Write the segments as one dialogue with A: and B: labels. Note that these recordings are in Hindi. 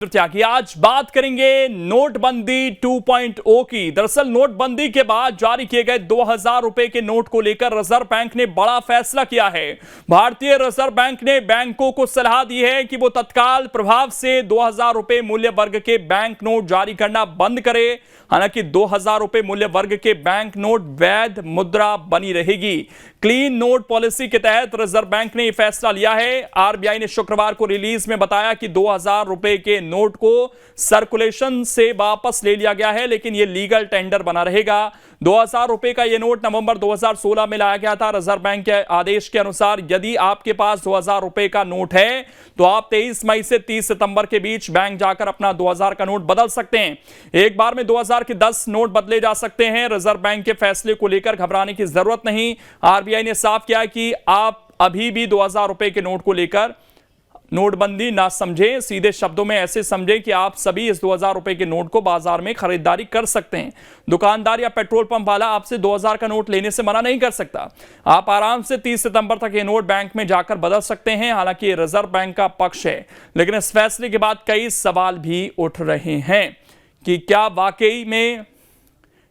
A: त्यागी आज बात करेंगे नोटबंदी 2.0 की। दरअसल नोटबंदी के बाद जारी किए गए 2000 रुपए के नोट को लेकर रिजर्व बैंक ने बड़ा फैसला किया है। भारतीय रिजर्व बैंक ने बैंकों को सलाह दी है कि वो तत्काल प्रभाव से 2000 रुपए मूल्य वर्ग के बैंक नोट जारी करना बंद करे। हालांकि 2000 रुपए मूल्य वर्ग के बैंक नोट वैध मुद्रा बनी रहेगी। क्लीन नोट पॉलिसी के तहत रिजर्व बैंक ने यह फैसला लिया है। आरबीआई ने शुक्रवार को रिलीज में बताया कि 2000 रुपए के नोट को सर्कुलेशन से वापस ले लिया गया है, लेकिन यह लीगल टेंडर बना रहेगा। 2000 रुपए का यह नोट नवंबर 2016 में लाया गया था। रिजर्व बैंक के आदेश के अनुसार यदि आपके पास 2000 रुपए का नोट है तो आप 23 मई से 30 सितंबर के बीच बैंक जाकर अपना 2000 का नोट बदल सकते हैं। एक बार में 2000 के 10 नोट बदले जा सकते हैं। रिजर्व बैंक के फैसले को लेकर घबराने की जरूरत नहीं। आरबीआई ने साफ किया कि आप अभी भी 2000 रुपए के नोट को लेकर नोटबंदी ना समझें, सीधे शब्दों में ऐसे समझें कि आप सभी इस 2000 रुपए के नोट को बाजार में खरीदारी कर सकते हैं। दुकानदार या पेट्रोल पंप वाला आपसे 2000 का नोट लेने से मना नहीं कर सकता। आप आराम से 30 सितंबर तक ये नोट बैंक में जाकर बदल सकते हैं। हालांकि ये रिजर्व बैंक का पक्ष है, लेकिन इस फैसले के बाद कई सवाल भी उठ रहे हैं कि क्या वाकई में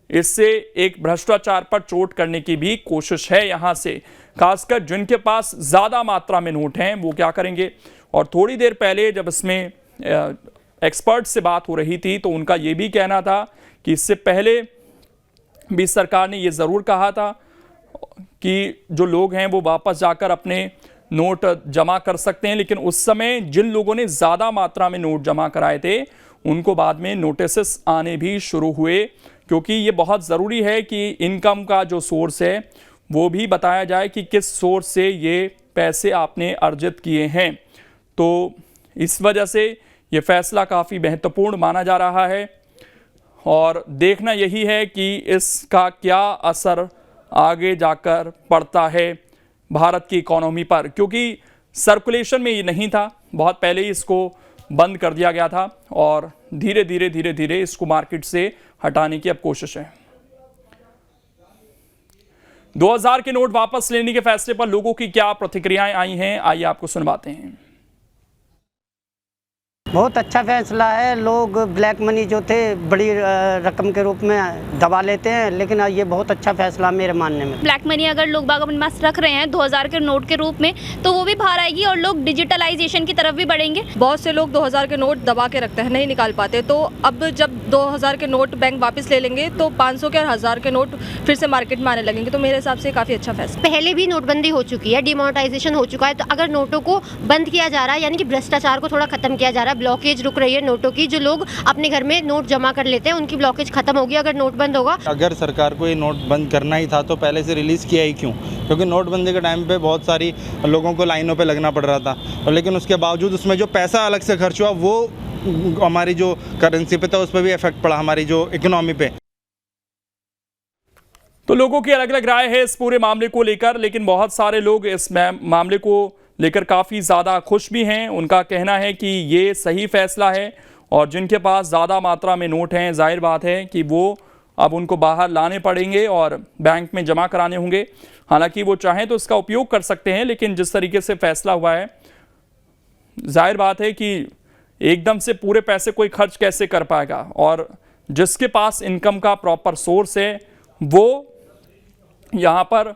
A: इससे एक भ्रष्टाचार पर चोट करने की भी कोशिश है। यहां से खासकर जिनके पास ज्यादा मात्रा में नोट हैं वो क्या करेंगे। और थोड़ी देर पहले जब इसमें एक्सपर्ट से बात हो रही थी तो उनका यह भी कहना था कि इससे पहले भी सरकार ने यह जरूर कहा था कि जो लोग हैं वो वापस जाकर अपने नोट जमा कर सकते हैं, लेकिन उस समय जिन लोगों ने ज्यादा मात्रा में नोट जमा कराए थे उनको बाद में नोटिस आने भी शुरू हुए, क्योंकि ये बहुत ज़रूरी है कि इनकम का जो सोर्स है वो भी बताया जाए कि किस सोर्स से ये पैसे आपने अर्जित किए हैं। तो इस वजह से ये फैसला काफ़ी महत्वपूर्ण माना जा रहा है और देखना यही है कि इसका क्या असर आगे जाकर पड़ता है भारत की इकोनॉमी पर, क्योंकि सर्कुलेशन में ये नहीं था, बहुत पहले ही इसको बंद कर दिया गया था और धीरे धीरे इसको मार्केट से हटाने की अब कोशिश है। 2000 के नोट वापस लेने के फैसले पर लोगों की क्या प्रतिक्रियाएं आई हैं, आइए आपको सुनवाते हैं।
B: बहुत अच्छा फैसला है। लोग ब्लैक मनी जो थे बड़ी रकम के रूप में दबा लेते हैं, लेकिन ये बहुत अच्छा फैसला मेरे मानने में।
C: ब्लैक मनी अगर लोग बाग अपने पास रख रहे हैं 2000 के नोट के रूप में तो वो भी बाहर आएगी और लोग डिजिटलाइजेशन की तरफ भी बढ़ेंगे।
D: बहुत से लोग 2000 के नोट दबा के रखते हैं, नहीं निकाल पाते, तो अब जब 2000 के नोट बैंक वापस ले लेंगे तो 500 के और 1000 के नोट फिर से मार्केट में आने लगेंगे। तो मेरे हिसाब से काफ़ी अच्छा फैसला।
E: पहले भी नोटबंदी हो चुकी है, डिमोनेटाइजेशन हो चुका है, तो अगर नोटों को बंद किया जा रहा है यानी कि भ्रष्टाचार को थोड़ा खत्म किया जा रहा है, ब्लॉकेज रुक रही है नोटों की, जो लोग अपने घर में नोट जमा कर लेते हैं उनकी ब्लॉकेज खत्म होगी अगर नोट बंद होगा।
F: अगर सरकार को ये नोट बंद करना ही था तो पहले से रिलीज़ किया ही क्यों, क्योंकि नोटबंदी के टाइम पे बहुत सारी लोगों को लाइनों पे लगना पड़ रहा था, और लेकिन उसके बावजूद उसमें जो पैसा अलग से खर्च हुआ वो हमारी जो करेंसी पे था उस पर भी इफेक्ट पड़ा, हमारी जो इकोनॉमी पे।
A: तो लोगों की अलग अलग राय है इस पूरे मामले को लेकर, लेकिन बहुत सारे लोग इस मामले को लेकर काफ़ी ज़्यादा खुश भी हैं। उनका कहना है कि ये सही फैसला है और जिनके पास ज़्यादा मात्रा में नोट हैं जाहिर बात है कि वो अब उनको बाहर लाने पड़ेंगे और बैंक में जमा कराने होंगे। हालांकि वो चाहें तो इसका उपयोग कर सकते हैं, लेकिन जिस तरीके से फैसला हुआ है जाहिर बात है कि एकदम से पूरे पैसे कोई खर्च कैसे कर पाएगा, और जिसके पास इनकम का प्रॉपर सोर्स है वो यहाँ पर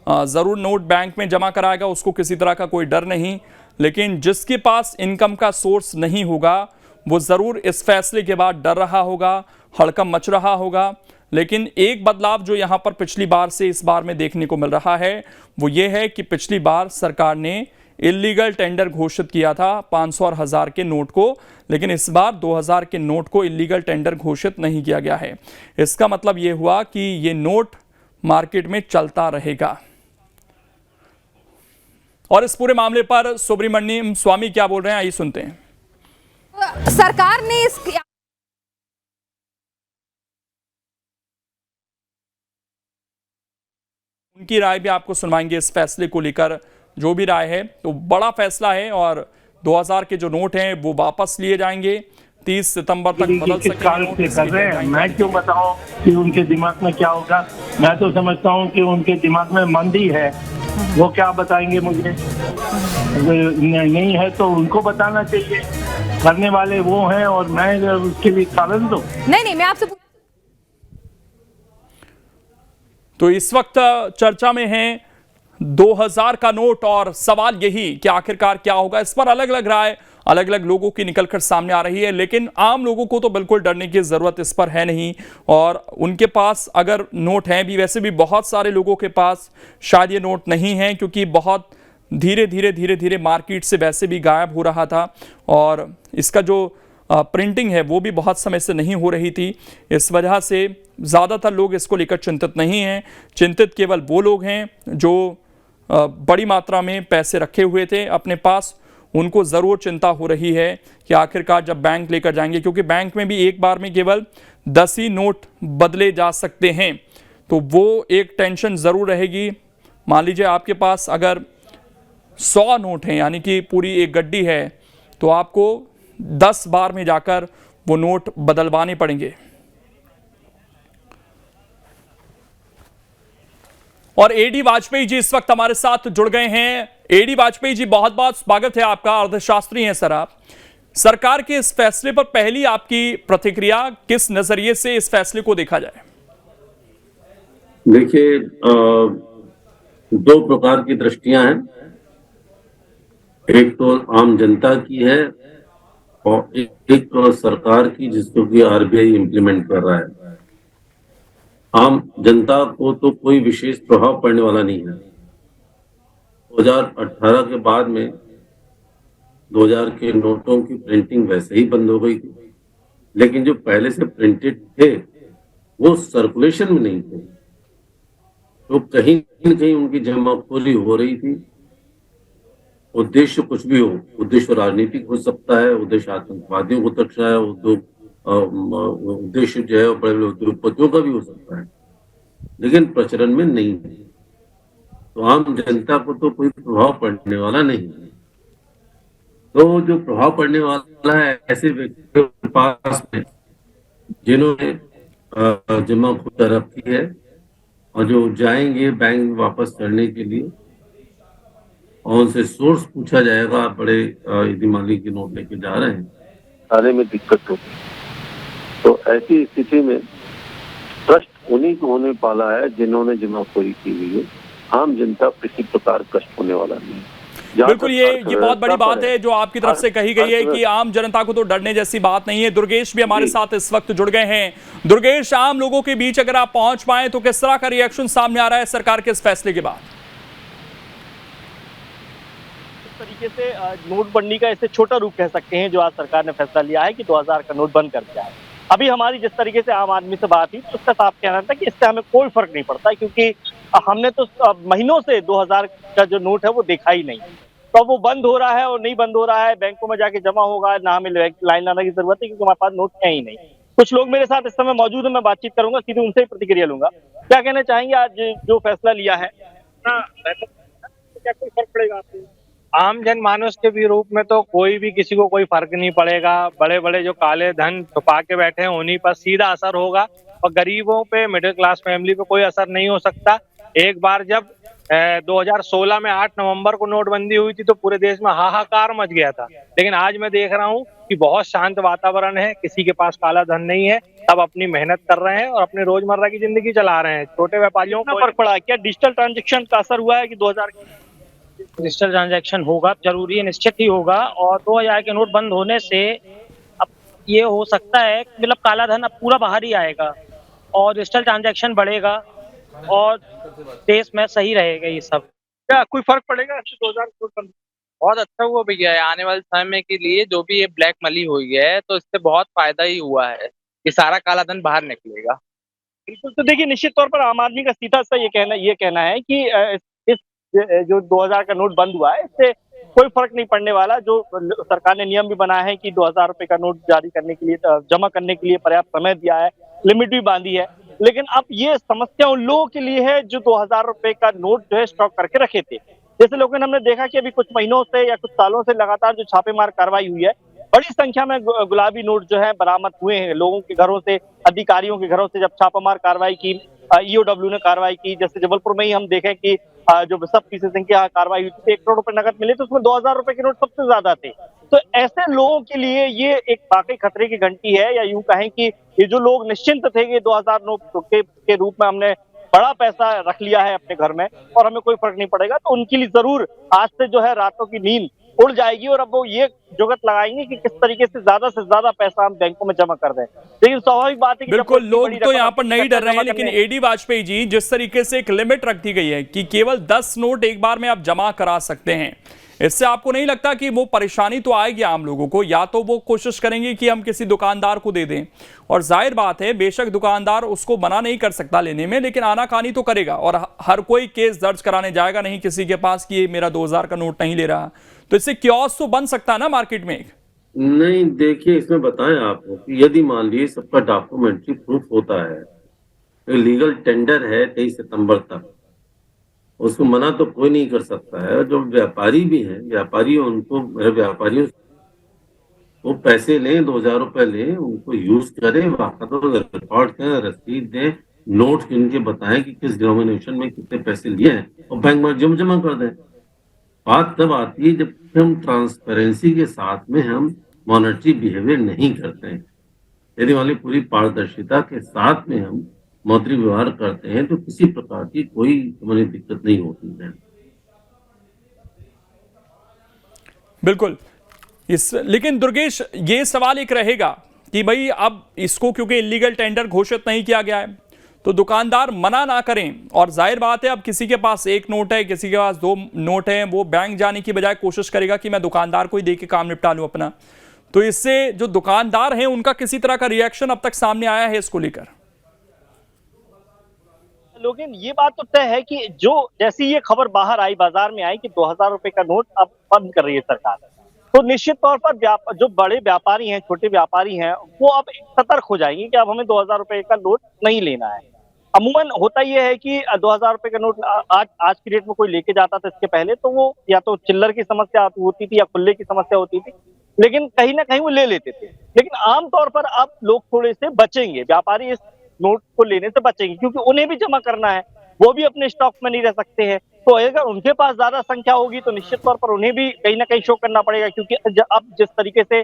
A: ज़रूर नोट बैंक में जमा कराएगा, उसको किसी तरह का कोई डर नहीं। लेकिन जिसके पास इनकम का सोर्स नहीं होगा वो ज़रूर इस फैसले के बाद डर रहा होगा, हड़कंप मच रहा होगा। लेकिन एक बदलाव जो यहाँ पर पिछली बार से इस बार में देखने को मिल रहा है वो ये है कि पिछली बार सरकार ने इलीगल टेंडर घोषित किया था 500 और 1000 के नोट को, लेकिन इस बार 2000 के नोट को इलीगल टेंडर घोषित नहीं किया गया है। इसका मतलब ये हुआ कि ये नोट मार्केट में चलता रहेगा। और इस पूरे मामले पर सुब्रमण्यम स्वामी क्या बोल रहे हैं, आइए सुनते हैं।
G: सरकार ने
A: उनकी राय भी आपको सुनवाएंगे इस फैसले को लेकर। जो भी राय है तो बड़ा फैसला है और 2000 के जो नोट हैं वो वापस लिए जाएंगे, 30 सितंबर तक बदल सकते।
H: मैं क्यों बताऊं कि उनके दिमाग में क्या होगा। मैं तो समझता हूं कि उनके दिमाग में मंदी है, वो क्या बताएंगे मुझे, नहीं है तो उनको बताना चाहिए। करने वाले वो हैं और मैं उसके लिए कारण दूं।
G: नहीं, मैं आपसे
A: तो इस वक्त चर्चा में है 2000 का नोट और सवाल यही कि आखिरकार क्या होगा। इस पर अलग अलग राय अलग अलग लोगों की निकलकर सामने आ रही है, लेकिन आम लोगों को तो बिल्कुल डरने की जरूरत इस पर है नहीं। और उनके पास अगर नोट हैं भी, वैसे भी बहुत सारे लोगों के पास शायद ये नोट नहीं है, क्योंकि बहुत धीरे धीरे मार्केट से वैसे भी गायब हो रहा था और इसका जो प्रिंटिंग है वो भी बहुत समय से नहीं हो रही थी। इस वजह से ज़्यादातर लोग इसको लेकर चिंतित नहीं हैं। चिंतित केवल वो लोग हैं जो बड़ी मात्रा में पैसे रखे हुए थे अपने पास। उनको ज़रूर चिंता हो रही है कि आखिरकार जब बैंक लेकर जाएंगे, क्योंकि बैंक में भी एक बार में केवल 10 ही नोट बदले जा सकते हैं, तो वो एक टेंशन ज़रूर रहेगी। मान लीजिए आपके पास अगर 100 नोट हैं, यानी कि पूरी एक गड्डी है, तो आपको 10 बार में जाकर वो नोट बदलवाने पड़ेंगे। और एडी वाजपेयी जी इस वक्त हमारे साथ जुड़ गए हैं। एडी वाजपेयी जी, बहुत बहुत स्वागत है आपका। अर्थशास्त्री हैं सर आप। सरकार के इस फैसले पर पहली आपकी प्रतिक्रिया, किस नजरिए से इस फैसले को देखा जाए?
I: देखिए, 2 प्रकार की दृष्टियां हैं। एक तो आम जनता की है और एक सरकार की, जिसको कि आरबीआई इम्प्लीमेंट कर रहा है। आम जनता को तो कोई विशेष प्रभाव पड़ने वाला नहीं है। 2018 के बाद में 2000 के नोटों की प्रिंटिंग वैसे ही बंद हो गई थी, लेकिन जो पहले से प्रिंटेड थे वो सर्कुलेशन में नहीं थे, तो कहीं न कहीं उनकी जमाखोरी हो रही थी। उद्देश्य कुछ भी हो, उद्देश्य राजनीतिक हो सकता है, उद्देश्य आतंकवादियों को तकना है, उद्देश्य जो है बड़े बड़े उद्योगपतियों का भी हो सकता है, लेकिन प्रचलन में नहीं है, तो आम जनता को तो कोई प्रभाव पड़ने वाला नहीं है। तो जो प्रभाव पड़ने वाला है ऐसे व्यक्तियों के पास में जिन्होंने जमा कर रखी है और जो जाएंगे बैंक वापस करने के लिए और उनसे सोर्स पूछा जाएगा, आप बड़े दिमागी के नोट लेके जा रहे हैं, सारे में दिक्कत होगी। तो ऐसी स्थिति में ट्रस्ट उन्हीं को होने वाला है जिन्होंने जमाखोरी की हुई है। आम जनता किसी प्रकार कष्ट होने वाला नहीं।
A: बिल्कुल, ये बहुत बड़ी बात है जो आपकी तरफ से कही गई है कि आम जनता को तो डरने जैसी बात नहीं है। दुर्गेश भी हमारे साथ इस वक्त जुड़ गए हैं। दुर्गेश, आम लोगों के बीच अगर आप पहुंच पाए तो किस तरह का रिएक्शन सामने आ रहा है सरकार के इस फैसले के बाद?
J: इस तरीके से नोटबंदी का इसे छोटा रूप कह सकते हैं जो आज सरकार ने फैसला लिया है कि 2000 का नोट बंद कर दिया है। अभी हमारी जिस तरीके से आम आदमी से बात हुई तो उसका साफ कहना था कि इससे हमें कोई फर्क नहीं पड़ता, क्योंकि हमने तो महीनों से 2000 का जो नोट है वो देखा ही नहीं। तो वो बंद हो रहा है और नहीं बंद हो रहा है, बैंकों में जाके जमा होगा ना, हमें लाइन लाने की जरूरत है, क्योंकि हमारे पास नोट है ही नहीं। कुछ लोग मेरे साथ इस समय मौजूद है, मैं बातचीत करूंगा, सीधे उनसे ही प्रतिक्रिया लूंगा। क्या कहना चाहेंगे आज जो फैसला लिया है? क्या कोई फर्क पड़ेगा आपको?
K: आम जनमानस के भी रूप में तो कोई भी किसी को कोई फर्क नहीं पड़ेगा। बड़े बड़े जो काले धन छुपा के बैठे हैं उन्हीं पर सीधा असर होगा और गरीबों पे, मिडिल क्लास फैमिली पे कोई असर नहीं हो सकता। एक बार जब 2016 में 8 नवंबर को नोटबंदी हुई थी तो पूरे देश में हाहाकार मच गया था, लेकिन आज मैं देख रहा हूँ कि बहुत शांत वातावरण है, किसी के पास काला धन नहीं है, सब अपनी मेहनत कर रहे हैं और अपनी रोजमर्रा की जिंदगी चला रहे हैं। छोटे व्यापारियों को फर्क पड़ा? क्या डिजिटल ट्रांजेक्शन का असर हुआ है कि 2000 डिजिटल ट्रांजैक्शन होगा, जरूरी है, निश्चित ही होगा। और 2000 के नोट बंद होने से अब ये हो सकता है मतलब काला धन अब पूरा बाहर ही आएगा और डिजिटल ट्रांजैक्शन बढ़ेगा और देश में सही रहेगा। ये सब
J: क्या कोई फर्क पड़ेगा 2000 नोट बंद?
K: बहुत अच्छा हुआ भैया, आने वाले समय के लिए जो भी ये ब्लैक मनी हुई है तो इससे बहुत फायदा ही हुआ है, ये सारा काला धन बाहर निकलेगा।
J: बिल्कुल, तो देखिए निश्चित तौर पर आम आदमी का सीधा सा ये कहना है कि इस जो 2000 का नोट बंद हुआ है इससे कोई फर्क नहीं पड़ने वाला। जो सरकार ने नियम भी बनाया है कि 2000 रुपए का नोट जारी करने के लिए, जमा करने के लिए पर्याप्त समय दिया है, लिमिट भी बांधी है, लेकिन अब ये समस्या उन लोगों के लिए है जो 2000 रुपए का नोट जो है स्टॉक करके रखे थे। जैसे लोगों ने हमने देखा कि अभी कुछ महीनों से या कुछ सालों से लगातार जो छापेमार कार्रवाई हुई है, बड़ी संख्या में गुलाबी नोट जो है बरामद हुए हैं। लोगों के घरों से, अधिकारियों के घरों से जब छापामार कार्रवाई की, ईओडब्ल्यू ने कार्रवाई की। जैसे जबलपुर में ही हम देखें कि जो सब पीसीसिंह की कार्रवाई हुई थी, 1 करोड़ रुपए नकद मिले, तो उसमें 2000 रुपए के नोट सबसे ज्यादा थे। तो ऐसे लोगों के लिए ये एक वाकई खतरे की घंटी है, या यूं कहें कि ये जो लोग निश्चिंत थे कि 2000 नोट के रूप में हमने बड़ा पैसा रख लिया है अपने घर में और हमें कोई फर्क नहीं पड़ेगा, तो उनके लिए जरूर आज से जो है रातों की नींद उड़ जाएगी और अब वो ये जुगत लगाएंगे कि किस तरीके से ज्यादा पैसा हम बैंकों में जमा कर दें। लेकिन स्वाभाविक बात है कि
A: बिल्कुल, लोग तो यहाँ पर नहीं डर रहे हैं, लेकिन एडी वाजपेयी जी, जिस तरीके से एक लिमिट रख दी गई है कि केवल 10 नोट एक बार में आप जमा करा सकते हैं, इससे आपको नहीं लगता कि वो परेशानी तो आएगी आम लोगों को? या तो वो कोशिश करेंगे कि हम किसी दुकानदार को दे दें, और जाहिर बात है बेशक दुकानदार उसको मना नहीं कर सकता लेने में, लेकिन आनाकानी तो करेगा और हर कोई केस दर्ज कराने जाएगा नहीं किसी के पास कि ये मेरा 2000 का नोट नहीं ले रहा। तो इससे क्योस तो बन सकता है ना मार्केट में?
I: नहीं, देखिए इसमें बताएं आपको कि यदि मान लीजिए सबका डॉक्यूमेंट्री प्रूफ होता है, लीगल टेंडर है 23 सितंबर तक, उसको मना तो कोई नहीं कर सकता है। जो व्यापारी भी हैं, व्यापारी उनको, व्यापारियों वो पैसे लें, 2000 रुपए लें, उनको यूज करें, बाकायदा रिकॉर्ड करें, रसीद दें, नोट इनके बताएं कि किस डिनोमिनेशन में कितने पैसे लिए हैं और बैंक में जमा कर दें। बात तब आती है जब हम ट्रांसपेरेंसी के साथ में हम मॉनेटरी बिहेवियर नहीं करते हैं। यदि वाली पूरी पारदर्शिता के साथ में हम मौद्री व्यवहार करते हैं तो किसी प्रकार की कोई हमारी दिक्कत नहीं होती है।
A: बिल्कुल। लेकिन दुर्गेश, ये सवाल एक रहेगा कि भाई अब इसको क्योंकि इलीगल टेंडर घोषित नहीं किया गया है तो दुकानदार मना ना करें, और जाहिर बात है अब किसी के पास 1 नोट है, किसी के पास 2 नोट है, वो बैंक जाने की बजाय कोशिश करेगा कि मैं दुकानदार को ही दे के काम निपटा लूं अपना। तो इससे जो दुकानदार हैं उनका किसी तरह का रिएक्शन अब तक सामने आया है इसको लेकर?
J: लेकिन ये बात तो तय है कि जो जैसी ये खबर बाहर आई, बाजार में आई कि 2000 रुपए का नोट अब बंद कर रही है सरकार, तो निश्चित तौर पर जो बड़े व्यापारी हैं, छोटे व्यापारी हैं, वो अब सतर्क हो जाएंगे कि अब हमें 2000 रुपए का नोट नहीं लेना है। अमूमन होता यह है कि 2000 रुपए का नोट आज की डेट में कोई लेके जाता था इसके पहले, तो वो या तो चिल्लर की समस्या होती थी या खुले की समस्या होती थी, लेकिन कहीं ना कहीं वो ले लेते थे। लेकिन आमतौर पर अब लोग थोड़े से बचेंगे, व्यापारी इस नोट को लेने से बचेंगे, क्योंकि उन्हें भी जमा करना है, वो भी अपने स्टॉक में नहीं रह सकते हैं। तो अगर उनके पास ज्यादा संख्या होगी तो निश्चित तौर पर उन्हें भी कहीं ना कहीं शो करना पड़ेगा, क्योंकि अब जिस तरीके से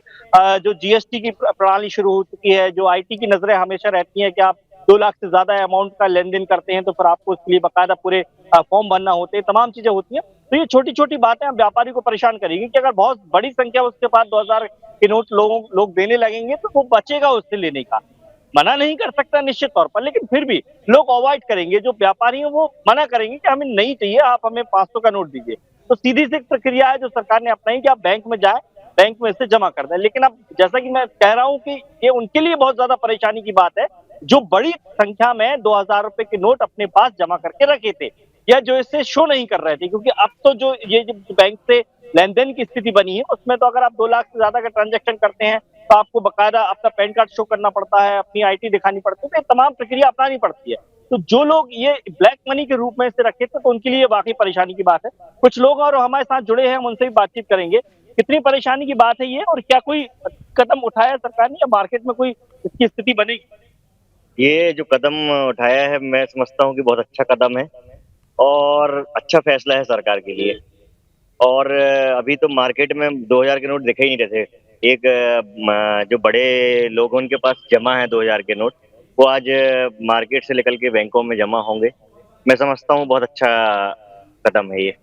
J: जो जीएसटी की प्रणाली शुरू हो चुकी है, जो आईटी की नजरें हमेशा रहती हैं कि आप 2 लाख से ज्यादा अमाउंट का लेन देन करते हैं तो फिर आपको उसके लिए बाकायदा पूरे फॉर्म भरना होते हैं, तमाम चीजें होती हैं। तो ये छोटी छोटी बातें अब व्यापारी को परेशान करेगी कि अगर बहुत बड़ी संख्या उसके पास 2000 के नोट लोग देने लगेंगे तो वो बचेगा उससे लेने का। मना नहीं कर सकता निश्चित तौर पर, लेकिन फिर भी लोग अवॉइड करेंगे, जो व्यापारी हैं वो मना करेंगे कि हमें नहीं चाहिए, आप हमें 500 का नोट दीजिए। तो सीधी सी प्रक्रिया है जो सरकार ने अपनाई कि आप बैंक में जाए, बैंक में इसे जमा कर दें। लेकिन अब जैसा कि मैं कह रहा हूं कि ये उनके लिए बहुत ज्यादा परेशानी की बात है जो बड़ी संख्या में 2000 रुपए के नोट अपने पास जमा करके रखे थे या जो इससे शो नहीं कर रहे थे, क्योंकि अब तो जो ये बैंक से लेन देन की स्थिति बनी है उसमें तो अगर आप 2 लाख से ज्यादा का ट्रांजेक्शन करते हैं तो आपको बकायदा अपना पैन कार्ड शो करना पड़ता है, अपनी आईटी दिखानी पड़ती है, तो ये तमाम प्रक्रिया अपनानी पड़ती है। तो जो लोग ये ब्लैक मनी के रूप में इसे रखे थे तो उनके लिए वाकई परेशानी की बात है। कुछ लोग और हमारे साथ जुड़े हैं, हम उनसे भी बातचीत करेंगे कितनी परेशानी की बात है ये, और क्या कोई कदम उठाया सरकार ने या मार्केट में कोई इसकी स्थिति बनेगी?
L: ये जो कदम उठाया है मैं समझता हूँ कि बहुत अच्छा कदम है और अच्छा फैसला है सरकार के लिए। और अभी तो मार्केट में 2000 के नोट दिखे ही नहीं रहे थे। एक जो बड़े लोग उनके पास जमा है 2000 के नोट, वो आज मार्केट से निकल के बैंकों में जमा होंगे। मैं समझता हूँ बहुत अच्छा कदम है ये।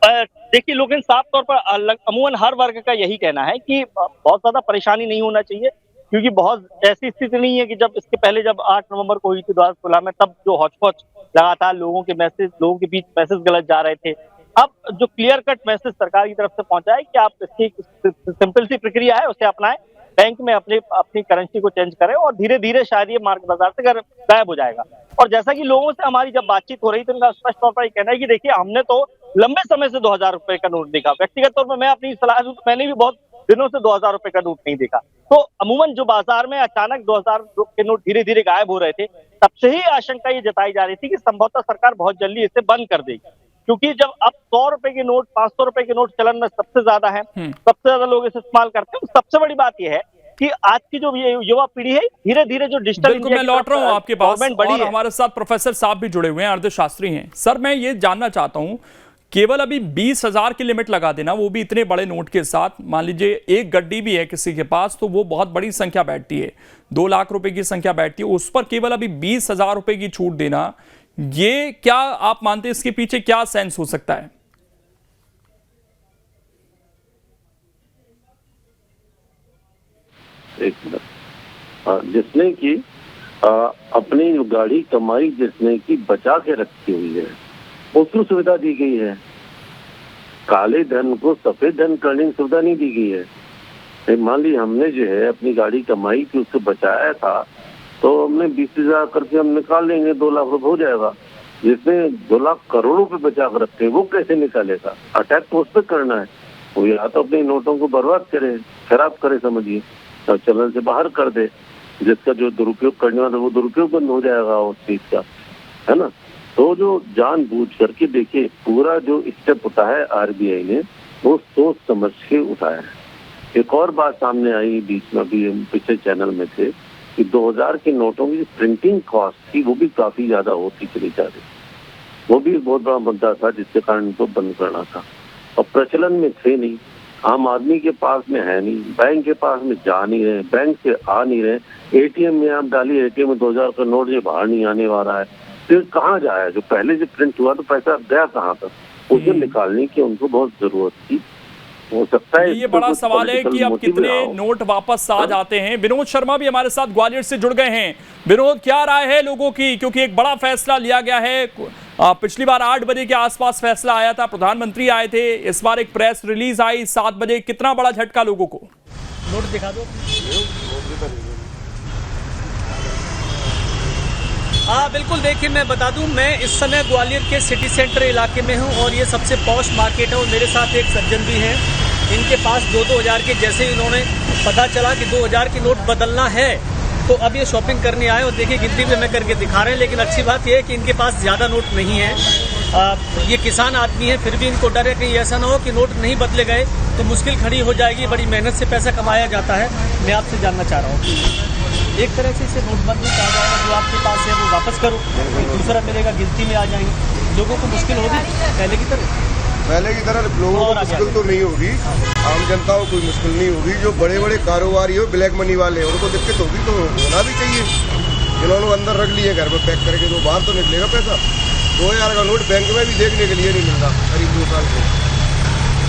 J: देखिए लोग साफ तौर पर अमूमन हर वर्ग का यही कहना है कि बहुत ज्यादा परेशानी नहीं होना चाहिए, क्योंकि बहुत ऐसी स्थिति नहीं है कि जब इसके पहले जब 8 नवंबर को हुई थी 2016 में, तब जो हौच-पौच लगातार लोगों के बीच मैसेज गलत जा रहे थे। अब जो क्लियर कट मैसेज सरकार की तरफ से पहुंचा है कि आप इसकी सिंपल सी प्रक्रिया है उसे अपनाएं, बैंक में अपनी करेंसी को चेंज करें और धीरे धीरे शायद ये मार्केट बाजार से गायब हो जाएगा। और जैसा कि लोगों से हमारी जब बातचीत हो रही थी उनका स्पष्ट तौर पर ये कहना है कि देखिए हमने तो लंबे समय से 2000 रुपए का नोट देखा, व्यक्तिगत तौर पर मैं अपनी सलाह दूं तो मैंने भी बहुत दिनों से 2000 रुपए का नोट नहीं देखा। तो अमूमन जो बाजार में अचानक 2000 के नोट धीरे धीरे गायब हो रहे थे, तब से ही आशंका ये जताई जा रही थी कि संभवतः सरकार बहुत जल्दी इसे बंद कर देगी, क्योंकि जब अब 100 रुपए के नोट 500 रुपए के नोट चलन में सबसे ज्यादा है, सबसे ज्यादा लोग इसे इस्तेमाल करते हैं। सबसे बड़ी बात यह है कि आज की जो ये युवा पीढ़ी है धीरे धीरे जो डिजिटल
A: बिल्कुल, मैं लौट रहा हूं आपके पास
J: बड़ी
A: और
J: है।
A: हमारे साथ प्रोफेसर साहब भी जुड़े हुए हैं, अर्थशास्त्री हैं। सर, मैं ये जानना चाहता हूं, केवल अभी 20,000 की लिमिट लगा देना, वो भी इतने बड़े नोट के साथ, मान लीजिए एक गड्डी भी है किसी के पास तो वो बहुत बड़ी संख्या बैठती है, 2 लाख रुपए की संख्या बैठती है, उस पर केवल अभी 20,000 रुपए की छूट देना, ये क्या आप मानते हैं इसके पीछे क्या सेंस हो सकता है?
I: एक मिनट, जिसने की अपनी गाड़ी कमाई जिसने की बचा के रखी हुई है उसको सुविधा दी गई है। काले धन को सफेद धन करने की सुविधा नहीं दी गई है। मान ली हमने जो है अपनी गाड़ी कमाई की उससे बचाया था तो हमने 20,000 करके हम निकाल लेंगे, 2 लाख रुपए हो जाएगा। जिसने 2 लाख करोड़ रुपए बचा कर रखे वो कैसे निकालेगा? अटैक तो उस पर करना है। वो या तो अपने नोटों को बर्बाद करे, खराब करे, समझिए, और चलन से बाहर कर दे। जिसका जो दुरुपयोग करने वाला वो दुरुपयोग बंद हो जाएगा उस चीज का, है ना। तो जो जानबूझ करके देखिए पूरा जो स्टेप उठाया है आरबीआई ने वो सोच समझ के उठाया है। एक और बात सामने आई बीच में, अभी पिछले चैनल में थे कि 2000 के नोटों की प्रिंटिंग कॉस्ट थी वो भी काफी ज्यादा होती चली जा रही, वो भी बहुत बड़ा मुद्दा था जिसके कारण इनको बंद करना था। और प्रचलन में थे नहीं, आम आदमी के पास में है नहीं, बैंक के पास में जा नहीं रहे, बैंक से आ नहीं रहे, एटीएम में आप डालिए, एटीएम में 2000 का नोट जो बाहर नहीं आने वाला है, फिर कहाँ जाए? जो पहले जो प्रिंट हुआ तो पैसा गया कहाँ तक? उसे निकालने की उनको बहुत जरूरत थी। हो सकता है
A: ये बड़ा सवाल है कि अब कितने नोट वापस आ जाते हैं। विनोद शर्मा भी हमारे साथ ग्वालियर से जुड़ गए हैं। विनोद, क्या राय है लोगों की, क्योंकि एक बड़ा फैसला लिया गया है। पिछली बार 8 बजे के आसपास फैसला आया था, प्रधानमंत्री आए थे, इस बार एक प्रेस रिलीज आई 7 बजे, कितना बड़ा झटका लोगों को?
J: नोट दिखा दो। हाँ बिल्कुल, देखिए मैं बता दूं, मैं इस समय ग्वालियर के सिटी सेंटर इलाके में हूं और ये सबसे पॉश मार्केट है और मेरे साथ एक सज्जन भी हैं। इनके पास 2-2 हज़ार के, जैसे ही इन्होंने पता चला कि 2 हज़ार के नोट बदलना है तो अब ये शॉपिंग करने आए और देखिए गिनती में मैं करके दिखा रहे हैं। लेकिन अच्छी बात यह है कि इनके पास ज़्यादा नोट नहीं है। ये किसान आदमी है, फिर भी इनको डर है कहीं ऐसा ना हो कि नोट नहीं बदले गए तो मुश्किल खड़ी हो जाएगी। बड़ी मेहनत से पैसा कमाया जाता है। मैं आपसे जानना चाह रहा हूँ कि एक तरह से इसे नोटबंदी कहा जाएगा, जो आपके पास है वो वापस करो, दूसरा मिलेगा, गिनती में आ जाएंगे, लोगों को मुश्किल होगी पहले की तरह?
M: पहले की तरह लोगों को मुश्किल तो नहीं होगी, आम जनता को कोई मुश्किल नहीं होगी। जो बड़े बड़े कारोबारी हो, ब्लैक मनी वाले, उनको दिक्कत होगी तो होना भी चाहिए। जिन्होंने अंदर रख लिए घर में पैक करके, तो बाहर तो निकलेगा पैसा। 2000 का नोट बैंक में भी देखने के लिए नहीं मिलता करीब 2 साल से।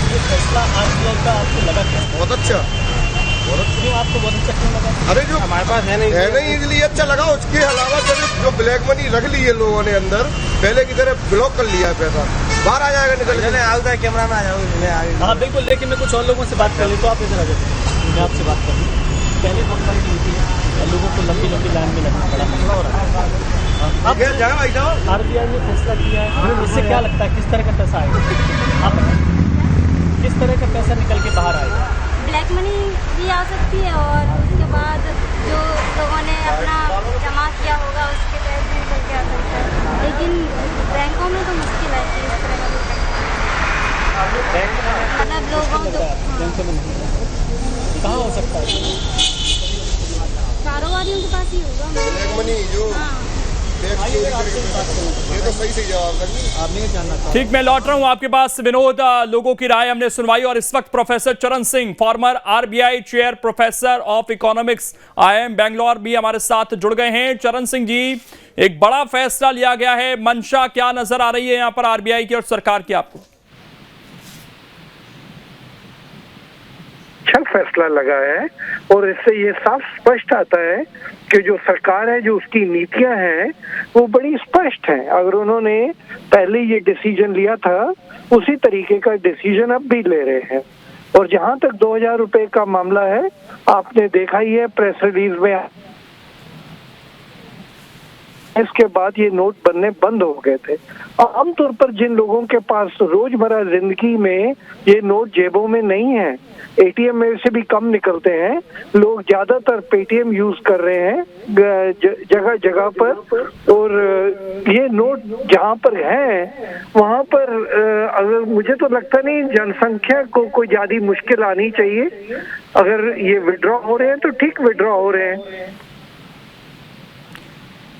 J: ये फैसला आरबीआई का आपको लगा क्या?
M: बहुत अच्छा,
J: आपको बहुत अच्छा क्यों लगा?
M: अरे जो हमारे पास है नहीं इसलिए अच्छा लगा। उसके अलावा जो ब्लैक मनी रख ली है लोगों ने अंदर, पहले की तरह ब्लॉक कर लिया है, पैसा बाहर आ जाएगा, निकल जाएगा, कैमरा में आ जाओगे।
J: हाँ बिल्कुल, लेकिन मैं कुछ और लोगों से बात कर ली तो आप इधर आ जाते, मैं आपसे बात करूँ। पहले नोटबंदी की थी, लोगों को लंबी लंबी लाइन में लगना पड़ा, मसला हो रहा है। अब आरबीआई ने फैसला किया है, इससे क्या लगता है किस तरह का पैसा आएगा? आप किस तरह का पैसा निकल के बाहर आएगा?
C: ब्लैक मनी भी आ सकती है और उसके बाद जो लोगों ने अपना जमा किया होगा उसके तहत भी निकल के आ सकता है। लेकिन बैंकों में तो मुश्किल है कि इस तरह का मतलब लोगों को
J: कहाँ हो सकता है?
C: कारोबारियों के पास ही होगा।
M: ब्लैक मनी जो ये तो सही जवाब आपने जानना था।
A: ठीक, मैं लौट रहा हूं आपके पास विनोद। लोगों की राय हमने सुनवाई और इस वक्त प्रोफेसर चरण Singh, farmer RBI chair professor of economics IIM Bangalore भी हमारे साथ जुड़ गए हैं। चरण सिंह जी, एक बड़ा फैसला लिया गया है, मंशा क्या नजर आ रही है यहां पर आरबीआई की और सरकार की आपको?
N: अच्छा फैसला लगा है और इससे ये साफ स्पष्ट आता है कि जो सरकार है, जो उसकी नीतियां हैं वो बड़ी स्पष्ट हैं। अगर उन्होंने पहले ये डिसीजन लिया था उसी तरीके का डिसीजन अब भी ले रहे हैं। और जहां तक 2000 रुपए का मामला है, आपने देखा ही है प्रेस रिलीज में इसके बाद ये नोट बनने बंद हो गए थे। आमतौर पर जिन लोगों के पास रोजमर्रा जिंदगी में ये नोट जेबों में नहीं है, एटीएम में से भी कम निकलते हैं, लोग ज्यादातर पेटीएम यूज कर रहे हैं जगह जगह पर, और ये नोट जहाँ पर है वहाँ पर अगर मुझे तो लगता नहीं जनसंख्या को कोई ज्यादा मुश्किल आनी चाहिए। अगर ये विड्रॉ हो रहे हैं तो ठीक विड्रॉ हो रहे हैं।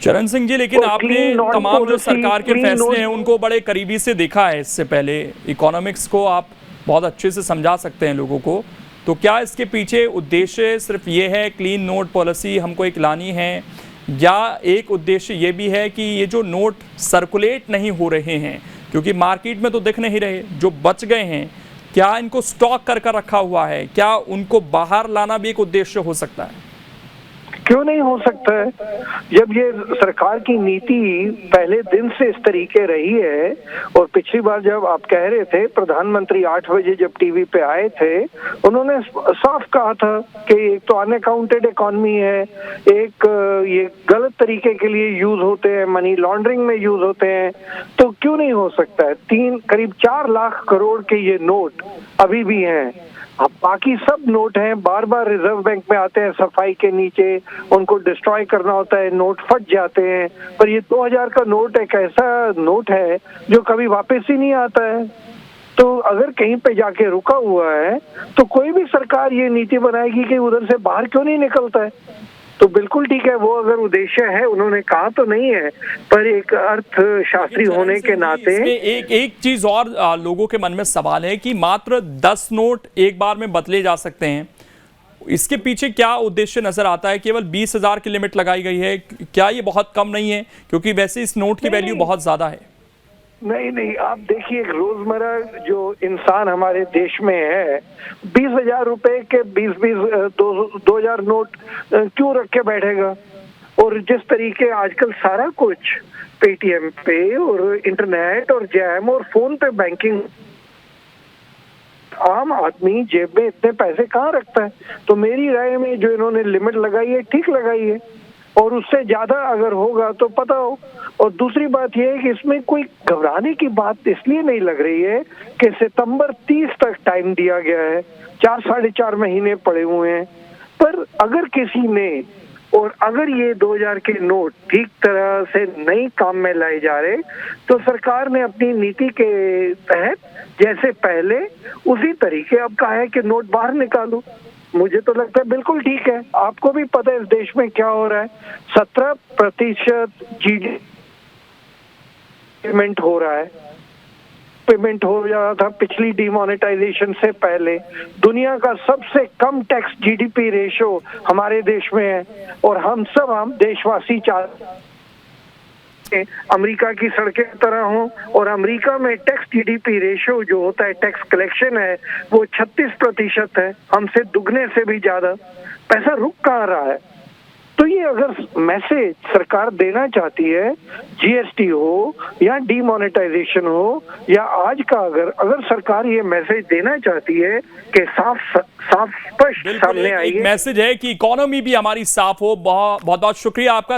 A: चरण सिंह जी, लेकिन आपने तमाम जो सरकार के फैसले हैं उनको बड़े करीबी से देखा है। इससे पहले इकोनॉमिक्स को आप बहुत अच्छे से समझा सकते हैं लोगों को, तो क्या इसके पीछे उद्देश्य सिर्फ ये है क्लीन नोट पॉलिसी हमको एक लानी है, या एक उद्देश्य ये भी है कि ये जो नोट सर्कुलेट नहीं हो रहे हैं क्योंकि मार्केट में तो दिख नहीं रहे, जो बच गए हैं क्या इनको स्टॉक कर रखा हुआ है, क्या उनको बाहर लाना भी एक उद्देश्य हो सकता है?
N: क्यों नहीं हो सकता है? जब ये सरकार की नीति पहले दिन से इस तरीके रही है, और पिछली बार जब आप कह रहे थे प्रधानमंत्री 8 बजे जब टीवी पे आए थे, उन्होंने साफ कहा था कि एक तो अनअकाउंटेड इकॉनमी है, एक ये गलत तरीके के लिए यूज होते हैं, मनी लॉन्ड्रिंग में यूज होते हैं, तो क्यों नहीं हो सकता है? करीब 4 लाख करोड़ के ये नोट अभी भी हैं। अब बाकी सब नोट हैं, बार बार रिजर्व बैंक में आते हैं सफाई के नीचे, उनको डिस्ट्रॉय करना होता है, नोट फट जाते हैं। पर ये 2000 का नोट एक ऐसा नोट है जो कभी वापस ही नहीं आता है। तो अगर कहीं पे जाके रुका हुआ है तो कोई भी सरकार ये नीति बनाएगी कि उधर से बाहर क्यों नहीं निकलता है। तो बिल्कुल ठीक है, वो अगर उद्देश्य है, उन्होंने कहा तो नहीं है, पर एक अर्थशास्त्री होने के नाते
A: एक चीज और लोगों के मन में सवाल है कि मात्र 10 नोट एक बार में बदले जा सकते हैं, इसके पीछे क्या उद्देश्य नजर आता है? केवल 20,000 की लिमिट लगाई गई है, क्या ये बहुत कम नहीं है? क्योंकि वैसे इस नोट की वैल्यू बहुत ज्यादा है।
N: नहीं, आप देखिए रोजमर्रा जो इंसान हमारे देश में है, 20,000 रुपए के 20,000 नोट क्यों रख के बैठेगा? और जिस तरीके आजकल सारा कुछ पेटीएम पे और इंटरनेट और जैम और फोन पे बैंकिंग, आम आदमी जेब में इतने पैसे कहाँ रखता है? तो मेरी राय में जो इन्होंने लिमिट लगाई है ठीक लगाई है, और उससे ज्यादा अगर होगा तो पता हो। और दूसरी बात यह है कि इसमें कोई घबराने की बात इसलिए नहीं लग रही है कि सितंबर 30 तक टाइम दिया गया है, 4-4.5 महीने पड़े हुए हैं। पर अगर किसी ने, और अगर ये 2000 के नोट ठीक तरह से नहीं काम में लाए जा रहे, तो सरकार ने अपनी नीति के तहत जैसे पहले उसी तरीके अब कहा है कि नोट बाहर निकालो। मुझे तो लगता है बिल्कुल ठीक है। आपको भी पता है इस देश में क्या हो रहा है, 17% जीडीपी पेमेंट हो रहा है, पेमेंट हो रहा था पिछली डिमोनेटाइजेशन से पहले। दुनिया का सबसे कम टैक्स जीडीपी रेशो हमारे देश में है, और हम देशवासी चाहते अमेरिका की सड़कें तरह हो, और अमेरिका में टैक्स जीडीपी रेशो जो होता है, टैक्स कलेक्शन है, वो 36% है, हमसे दुगने से भी ज्यादा। पैसा रुक कहाँ रहा है? तो ये अगर मैसेज सरकार देना चाहती है, जीएसटी हो या डीमोनेटाइजेशन हो, या आज का अगर सरकार ये मैसेज देना चाहती है कि साफ स्पष्ट सामने आई है,
A: मैसेज है कि इकोनॉमी भी हमारी साफ हो। बहुत बहुत शुक्रिया आपका।